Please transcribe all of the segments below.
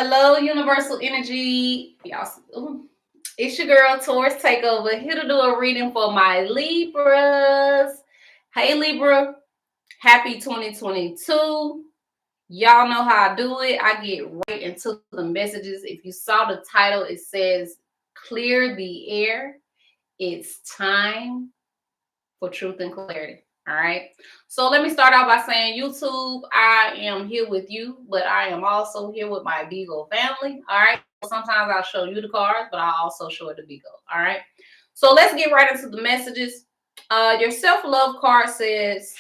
Hello, Universal Energy. Y'all, it's your girl, Taurus Takeover, here to do a reading for my Libras. Hey, Libra. Happy 2022. Y'all know how I do it. I get right into the messages. If you saw the title, it says, Clear the Air. It's time for truth and clarity. All right. So let me start out by saying, YouTube, I am here with you, but I am also here with my Beagle family. All right. Sometimes I'll show you the cards, but I'll also show it to Beagle. All right. So let's get right into the messages. Your self-love card says,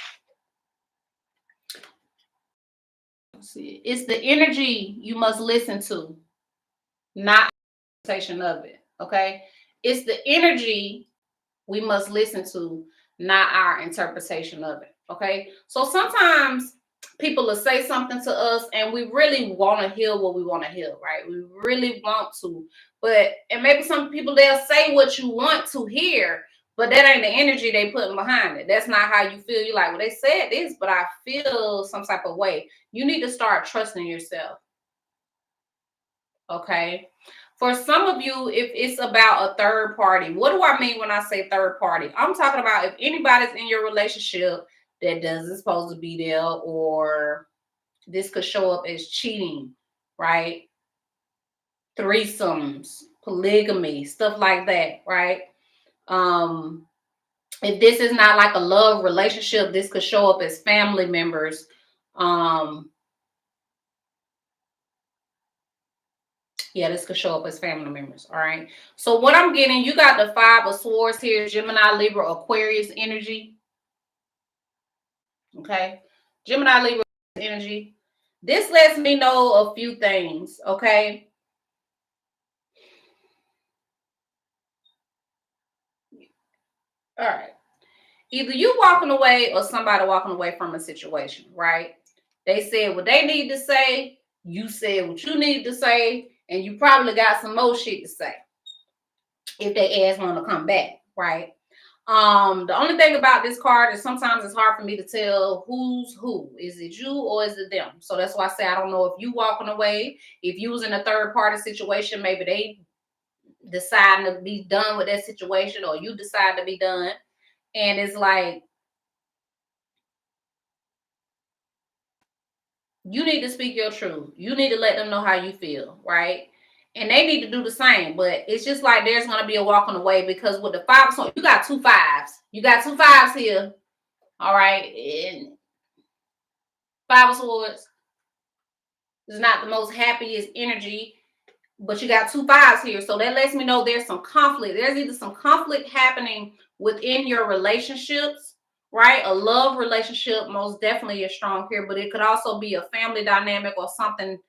it's the energy you must listen to, not the interpretation of it. Okay. It's the energy we must listen to, not our interpretation of it. Okay. So sometimes people will say something to us and we really want to hear what we want to hear, right? We really want to. And maybe some people, they'll say what you want to hear, but that ain't the energy they putting behind it. That's not how you feel. You're like, well, they said this, but I feel some type of way. You need to start trusting yourself. Okay. For some of you, if it's about a third party, what do I mean when I say third party? I'm talking about if anybody's in your relationship that doesn't supposed to be there, or this could show up as cheating, right? Threesomes, polygamy, stuff like that, right? If this is not like a love relationship, this could show up as family members. Yeah, this could show up as family members. All right. So what I'm getting, you got the 5 of Swords here, Gemini, Libra, Aquarius energy. Okay. Gemini, Libra energy. This lets me know a few things. Okay. All right. Either you walking away or somebody walking away from a situation, right? They said what they need to say. You said what you need to say. And you probably got some more shit to say if they ass want to come back, right? The only thing about this card is sometimes it's hard for me to tell who's who. Is it you or is it them? So that's why I say I don't know if you walking away. If you was in a third party situation, maybe they deciding to be done with that situation, or you decide to be done. And it's like, you need to speak your truth. You need to let them know how you feel, right? And they need to do the same. But it's just like there's going to be a walking away, because with the 5, so you got 2 5s. You got 2 5s here. All right. And 5 of Swords is not the most happiest energy, but you got 2 5s here. So that lets me know there's some conflict. There's either some conflict happening within your relationships, right? A love relationship most definitely is strong here, but it could also be a family dynamic or something.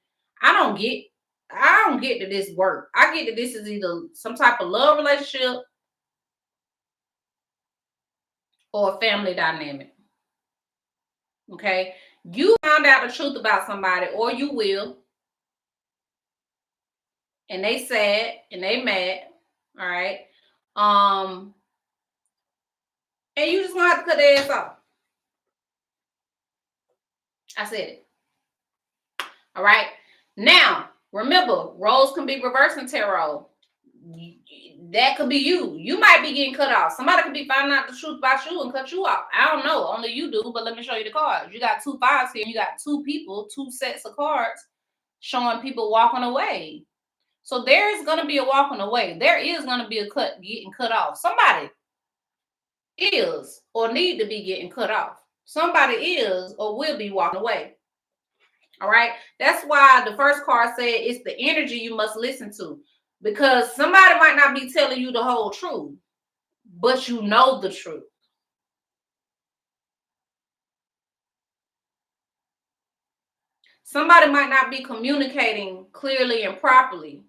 I don't get that this work. I get that this is either some type of love relationship or a family dynamic. Okay. You found out the truth about somebody, or you will, and they sad and they mad. All right. And you just gonna have to cut their ass off. I said it. All right. Now, remember, roles can be reversed in tarot. That could be you. You might be getting cut off. Somebody could be finding out the truth about you and cut you off. I don't know. Only you do. But let me show you the cards. You got 2 5s here. You got 2 people, 2 sets of cards showing people walking away. So there is going to be a walking away. There is going to be a getting cut off. Somebody is or need to be getting cut off. Somebody is or will be walking away. All right. That's why the first card said it's the energy you must listen to, because somebody might not be telling you the whole truth, but you know the truth. Somebody might not be communicating clearly and properly.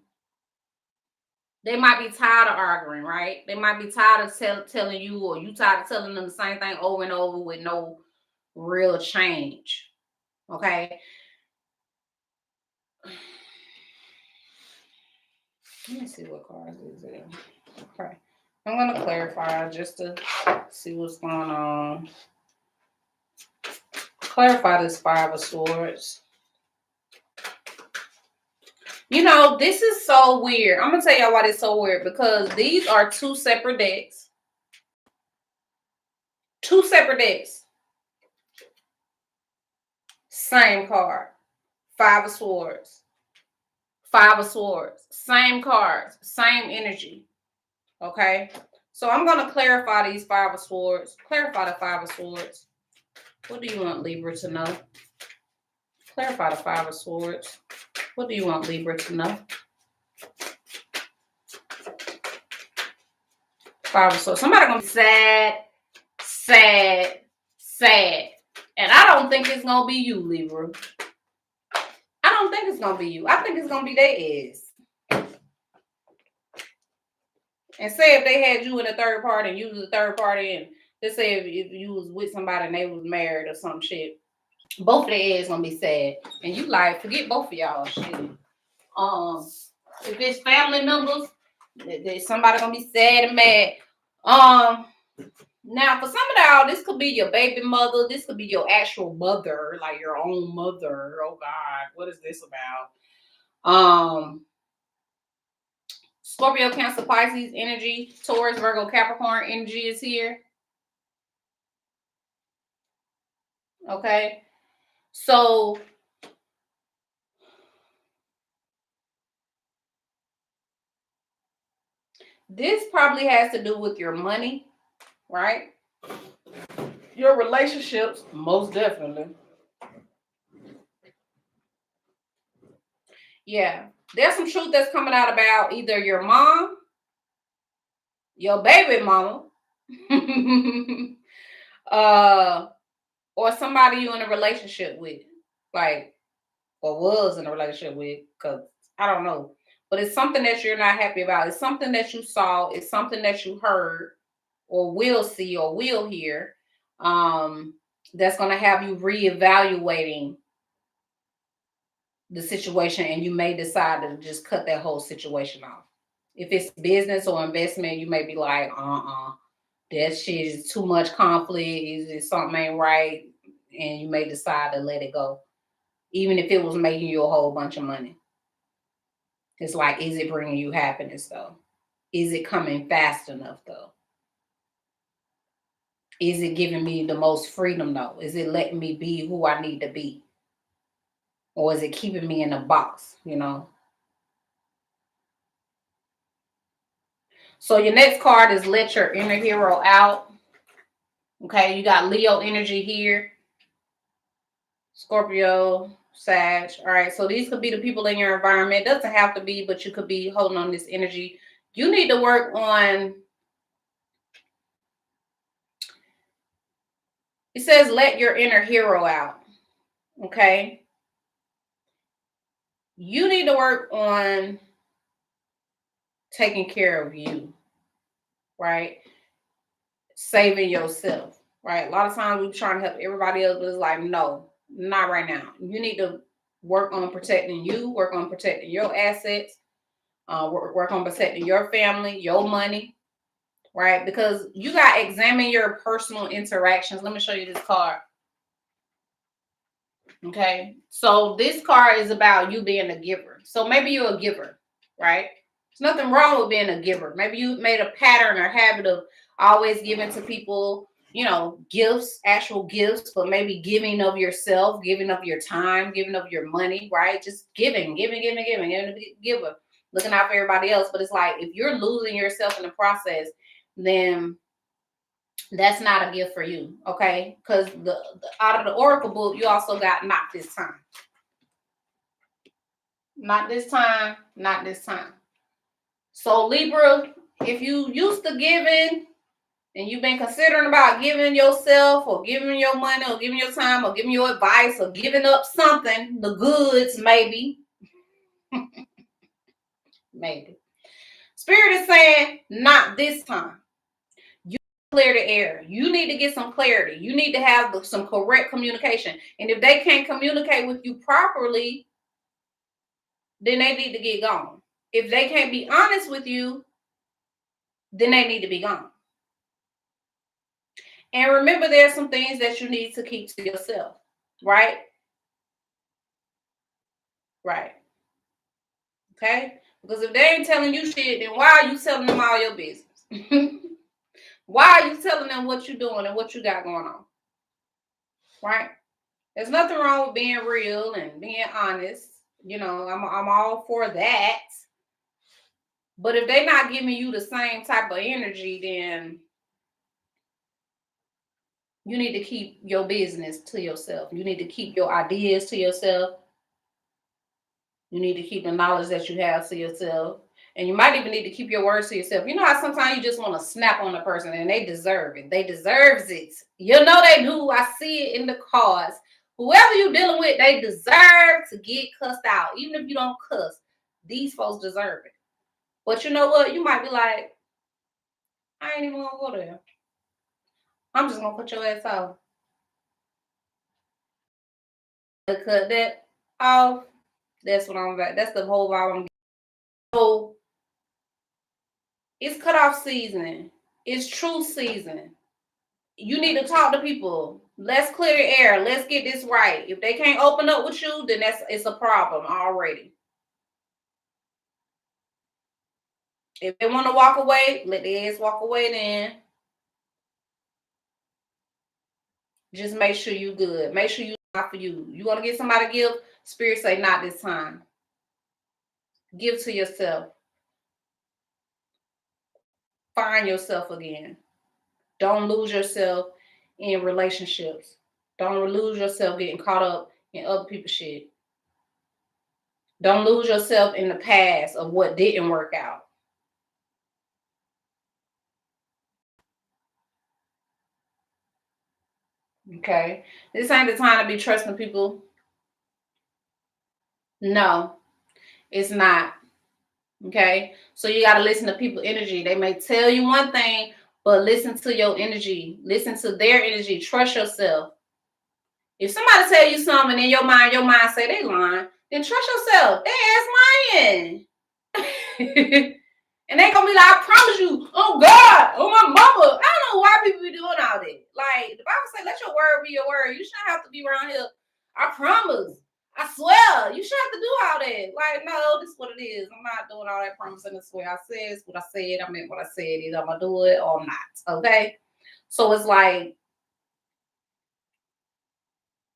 They might be tired of arguing, right? They might be tired of telling you, or you tired of telling them the same thing over and over with no real change. Okay. Let me see what cards is it. Okay. I'm going to clarify just to see what's going on. Clarify this 5 of Swords. You know, this is so weird. I'm going to tell y'all why this is so weird. Because these are two separate decks. Two separate decks. Same card. Five of Swords. Five of Swords. Same cards. Same energy. Okay? So I'm going to clarify these Five of Swords. Clarify the Five of Swords. What do you want Libra to know? Clarify the Five of Swords. What do you want Libra to know? Five of Swords. Somebody gonna be sad, sad, sad. And I don't think it's gonna be you, Libra. I don't think it's gonna be you. I think it's gonna be their ass. And say if they had you in a third party and you was a third party, and let's say if you was with somebody and they was married or some shit, both of their ass gonna be sad. And you like, forget both of y'all shit. If it's family members, there's somebody gonna be sad and mad. Now for some of y'all, this could be your baby mother. This could be your actual mother, like your own mother. Oh God, what is this about? Scorpio, Cancer, Pisces energy, Taurus, Virgo, Capricorn energy is here. Okay, so this probably has to do with your money, right? Your relationships, most definitely. Yeah, there's some truth that's coming out about either your mom, your baby mama, or somebody you in a relationship with, like, or was in a relationship with, because I don't know. But it's something that you're not happy about. It's something that you saw. It's something that you heard or will see or will hear, that's going to have you reevaluating the situation, and you may decide to just cut that whole situation off. If it's business or investment, you may be like, that shit is too much conflict. Is it something ain't right? And you may decide to let it go. Even if it was making you a whole bunch of money. It's like, is it bringing you happiness though? Is it coming fast enough though? Is it giving me the most freedom though? Is it letting me be who I need to be? Or is it keeping me in a box, you know? So your next card is let your inner hero out. Okay, you got Leo energy here. Scorpio, Sag. All right, so these could be the people in your environment. It doesn't have to be, but you could be holding on this energy. You need to work on, it says let your inner hero out. Okay. You need to work on taking care of you, right? Saving yourself, right? A lot of times we're trying to help everybody else, but it's like, no, not right now. You need to work on protecting you, work on protecting your assets, work on protecting your family, your money, right? Because you got to examine your personal interactions. Let me show you this card. Okay. So this card is about you being a giver. So maybe you're a giver, right? There's nothing wrong with being a giver. Maybe you made a pattern or habit of always giving to people, you know, gifts, actual gifts, but maybe giving of yourself, giving of your time, giving of your money, right? Just giving, giver, looking out for everybody else. But it's like, if you're losing yourself in the process, then that's not a gift for you, okay? Because the out of the oracle book, you also got not this time. Not this time, not this time. So Libra, if you used to giving and you've been considering about giving yourself or giving your money or giving your time or giving your advice or giving up something, the goods maybe. Maybe. Spirit is saying, not this time. You clear the air. You need to get some clarity. You need to have some correct communication. And if they can't communicate with you properly, then they need to get gone. If they can't be honest with you, then they need to be gone. And remember, there's some things that you need to keep to yourself, right? Right. Okay? Because if they ain't telling you shit, then why are you telling them all your business? Why are you telling them what you're doing and what you got going on? Right? There's nothing wrong with being real and being honest. You know, I'm all for that. But if they're not giving you the same type of energy, then you need to keep your business to yourself. You need to keep your ideas to yourself. You need to keep the knowledge that you have to yourself. And you might even need to keep your words to yourself. You know how sometimes you just want to snap on a person and they deserve it. They deserves it. You know they do. I see it in the cards. Whoever you're dealing with, they deserve to get cussed out. Even if you don't cuss, these folks deserve it. But you know what? You might be like, I ain't even going to go there. I'm just going to cut your ass off. Cut that off. That's what I'm about. That's the whole vibe I'm getting. So it's cutoff season. It's truth season. You need to talk to people. Let's clear the air. Let's get this right. If they can't open up with you, then it's a problem already. If they want to walk away, let their ass walk away then. Just make sure you good. Make sure you not for you. You want to get somebody a gift? Spirit say not this time. Give to yourself. Find yourself again. Don't lose yourself in relationships. Don't lose yourself getting caught up in other people's shit. Don't lose yourself in the past of what didn't work out. Okay? This ain't the time to be trusting people. No, it's not. Okay? So you got to listen to people's energy. They may tell you one thing, but listen to your energy. Listen to their energy. Trust yourself. If somebody tell you something in your mind say they lying, then trust yourself. They ass lying. And they gonna be like, I promise you, oh God, oh my mama. I don't know why people be doing all that. Like the Bible say, let your word be your word. You shouldn't have to be around here. I promise. I swear. You shouldn't have to do all that. Like, no, this is what it is. I'm not doing all that promising. This way I said, it's what I said. I meant what I said. Either I'm gonna do it or I'm not. Okay. So it's like,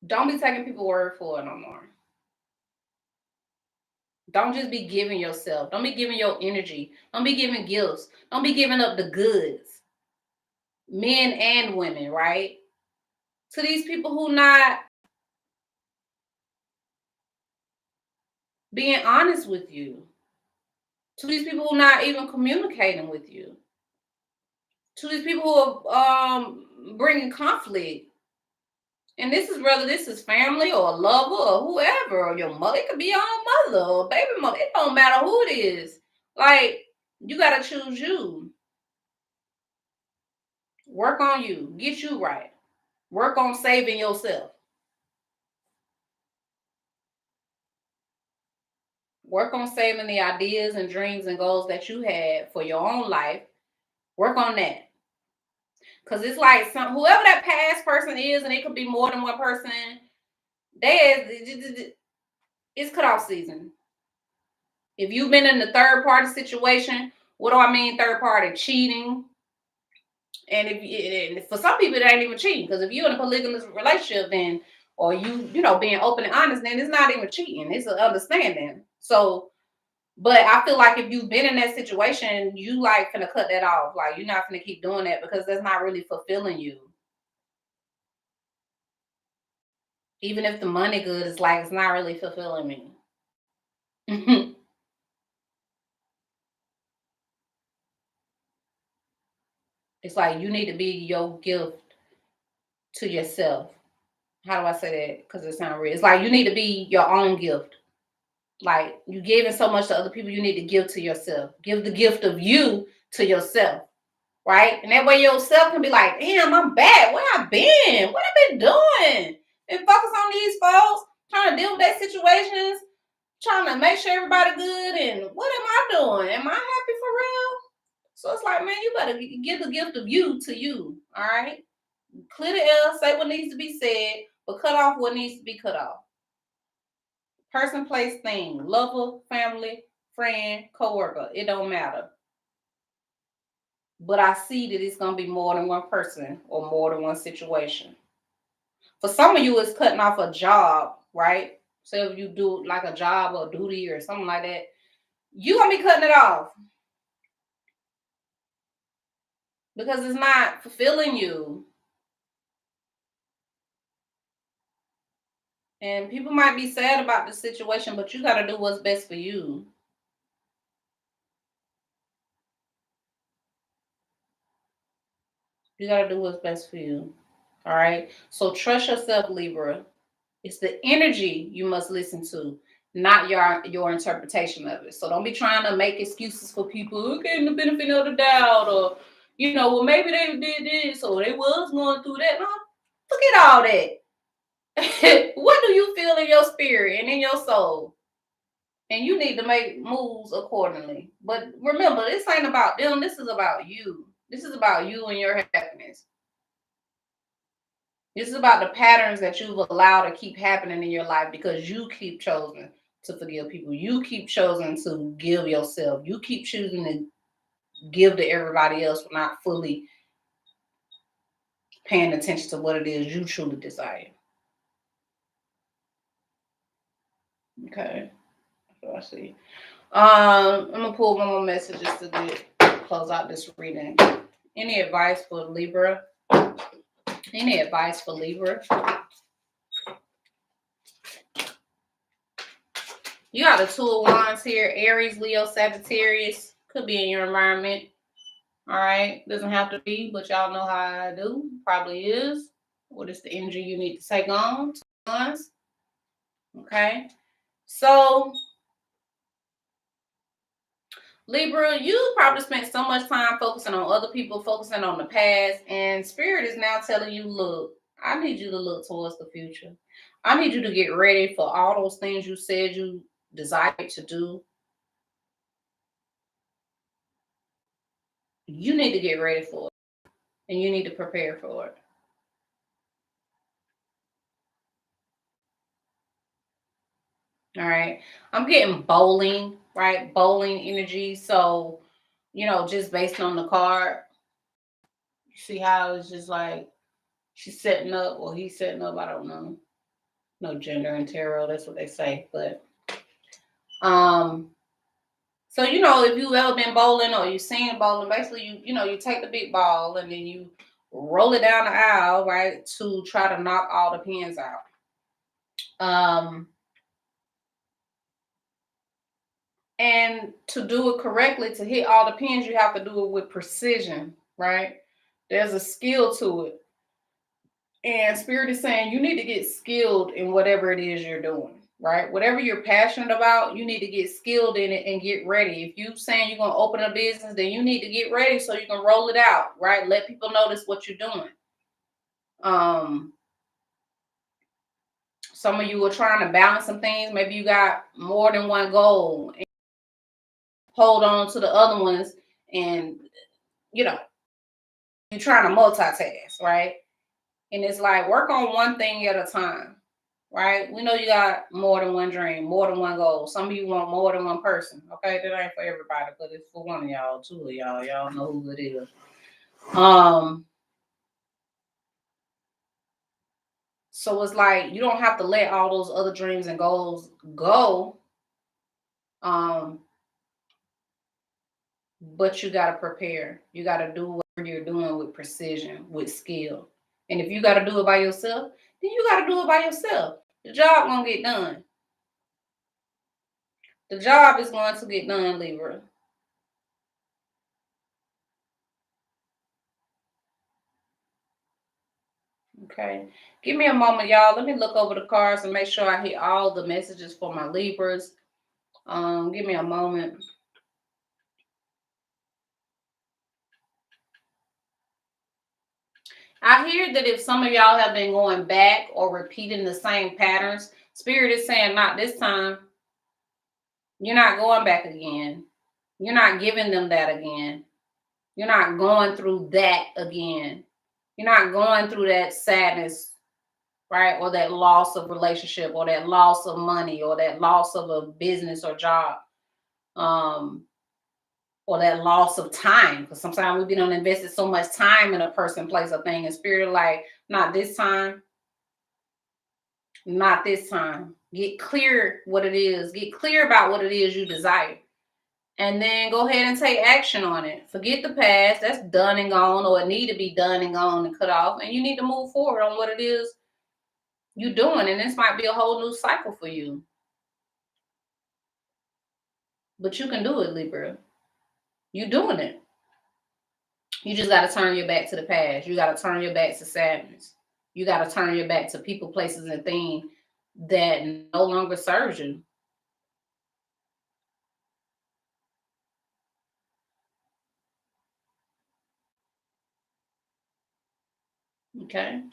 don't be taking people's word for it no more. Don't just be giving yourself. Don't be giving your energy. Don't be giving gifts. Don't be giving up the goods. Men and women, right? To these people who not being honest with you. To these people who not even communicating with you. To these people who are bringing conflict. And this is whether this is family or a lover or whoever, or your mother. It could be your own mother or baby mother. It don't matter who it is. Like, you got to choose you. Work on you. Get you right. Work on saving yourself. Work on saving the ideas and dreams and goals that you had for your own life. Work on that. Because it's like whoever that past person is, and it could be more than one person, it's cutoff season. If you've been in the third party situation, what do I mean third party? Cheating. And for some people, it ain't even cheating. Because if you're in a polygamous relationship, then, or you know, being open and honest, then it's not even cheating. It's an understanding. So, but I feel like if you've been in that situation, you like finna cut that off. Like, you're not finna keep doing that because that's not really fulfilling you. Even if the money good, it's like it's not really fulfilling me. It's like you need to be your gift to yourself. How do I say that? Because it sounds real. It's like you need to be your own gift. Like, you giving so much to other people, you need to give to yourself. Give the gift of you to yourself. Right? And that way yourself can be like, damn, I'm back. Where I been? What I been doing? And focus on these folks, trying to deal with their situations, trying to make sure everybody good. And what am I doing? Am I happy for real? So it's like, man, you better give the gift of you to you. All right? Clear the air, say what needs to be said, but cut off what needs to be cut off. Person, place, thing, lover, family, friend, coworker. It don't matter. But I see that it's going to be more than one person or more than one situation. For some of you, it's cutting off a job, right? So if you do like a job or duty or something like that, you're going to be cutting it off because it's not fulfilling you. And people might be sad about the situation, but you got to do what's best for you. You got to do what's best for you. All right. So trust yourself, Libra. It's the energy you must listen to, not your interpretation of it. So don't be trying to make excuses for people who getting the benefit of the doubt, or well, maybe they did this or they was going through that. No, forget all that. What do you feel in your spirit and in your soul? And you need to make moves accordingly. But remember, this ain't about them. This is about you. This is about you and your happiness. This is about the patterns that you've allowed to keep happening in your life because you keep choosing to forgive people. You keep choosing to give yourself. You keep choosing to give to everybody else not fully paying attention to what it is you truly desire. Okay. So I see. I'm gonna pull one more messages to close out this reading. Any advice for Libra? Any advice for Libra? You got the Two of Wands here. Aries, Leo, Sagittarius. Could be in your environment. All right. Doesn't have to be, but y'all know how I do. Probably is. What is the energy you need to take on? Two Wands. Okay. So, Libra, you probably spent so much time focusing on other people, focusing on the past, and Spirit is now telling you, look, I need you to look towards the future. I need you to get ready for all those things you said you desired to do. You need to get ready for it, and you need to prepare for it. All right. I'm getting bowling, right? Bowling energy. So, just based on the card, you see how it's just like she's setting up or he's setting up. I don't know. No gender in tarot. That's what they say. But, so, if you've ever been bowling or you've seen bowling, basically, you take the big ball and then you roll it down the aisle, right, to try to knock all the pins out. And to do it correctly, to hit all the pins, you have to do it with precision, right? There's a skill to it. And Spirit is saying you need to get skilled in whatever it is you're doing, right? Whatever you're passionate about, you need to get skilled in it and get ready. If you're saying you're going to open a business, then you need to get ready so you can roll it out, right? Let people notice what you're doing. Some of you are trying to balance some things. Maybe you got more than one goal. And hold on to the other ones and, you're trying to multitask, right? And it's like, work on one thing at a time, right? We know you got more than one dream, more than one goal. Some of you want more than one person, okay? That ain't for everybody, but it's for one of y'all, two of y'all. Y'all know who it is. So it's like, you don't have to let all those other dreams and goals go. But you got to prepare. You got to do what you're doing with precision, with skill. And if you got to do it by yourself, then you got to do it by yourself. The job won't get done. The job is going to get done, Libra. Okay. Give me a moment, y'all. Let me look over the cards and make sure I hit all the messages for my Libras. Give me a moment. I hear that if some of y'all have been going back or repeating the same patterns, Spirit is saying not this time. You're not going back again. You're not giving them that again. You're not going through that again. You're not going through that sadness, right? Or that loss of relationship or that loss of money or that loss of a business or job. or that loss of time. Because sometimes we've been invested so much time in a person, place, or thing, and spirit like, not this time. Not this time. Get clear what it is. Get clear about what it is you desire. And then go ahead and take action on it. Forget the past. That's done and gone, or it need to be done and gone and cut off. And you need to move forward on what it is you're doing. And this might be a whole new cycle for you. But you can do it, Libra. You're doing it. You just got to turn your back to the past. You got to turn your back to sadness. You got to turn your back to people, places, and things that no longer serves you. Okay.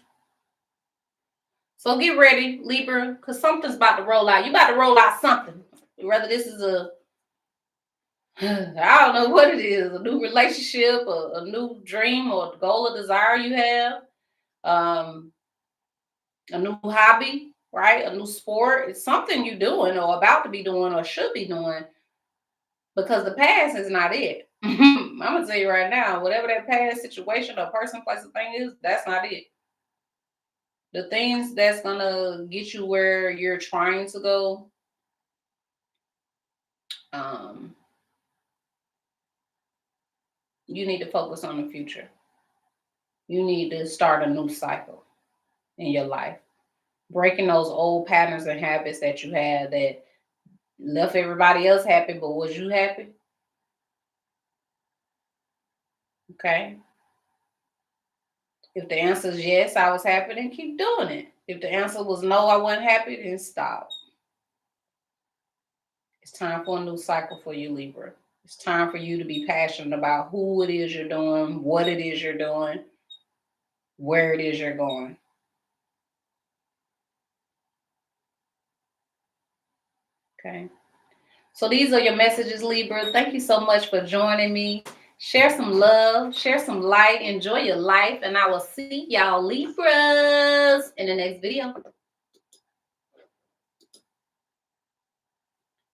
So get ready, Libra, because something's about to roll out. You about to roll out something. Whether this is I don't know what it is, a new relationship, a new dream or goal or desire you have, a new hobby, right? A new sport. It's something you're doing or about to be doing or should be doing, because the past is not it. I'm going to tell you right now, whatever that past situation or person, place, or thing is, that's not it. The things that's going to get you where you're trying to go, you need to focus on the future. You need to start a new cycle in your life. Breaking those old patterns and habits that you had that left everybody else happy, but was you happy? Okay. If the answer is yes, I was happy, then keep doing it. If the answer was no, I wasn't happy, then stop. It's time for a new cycle for you, Libra. It's time for you to be passionate about who it is you're doing, what it is you're doing, where it is you're going. Okay. So these are your messages, Libra. Thank you so much for joining me. Share some love, share some light, enjoy your life, and I will see y'all Libras in the next video.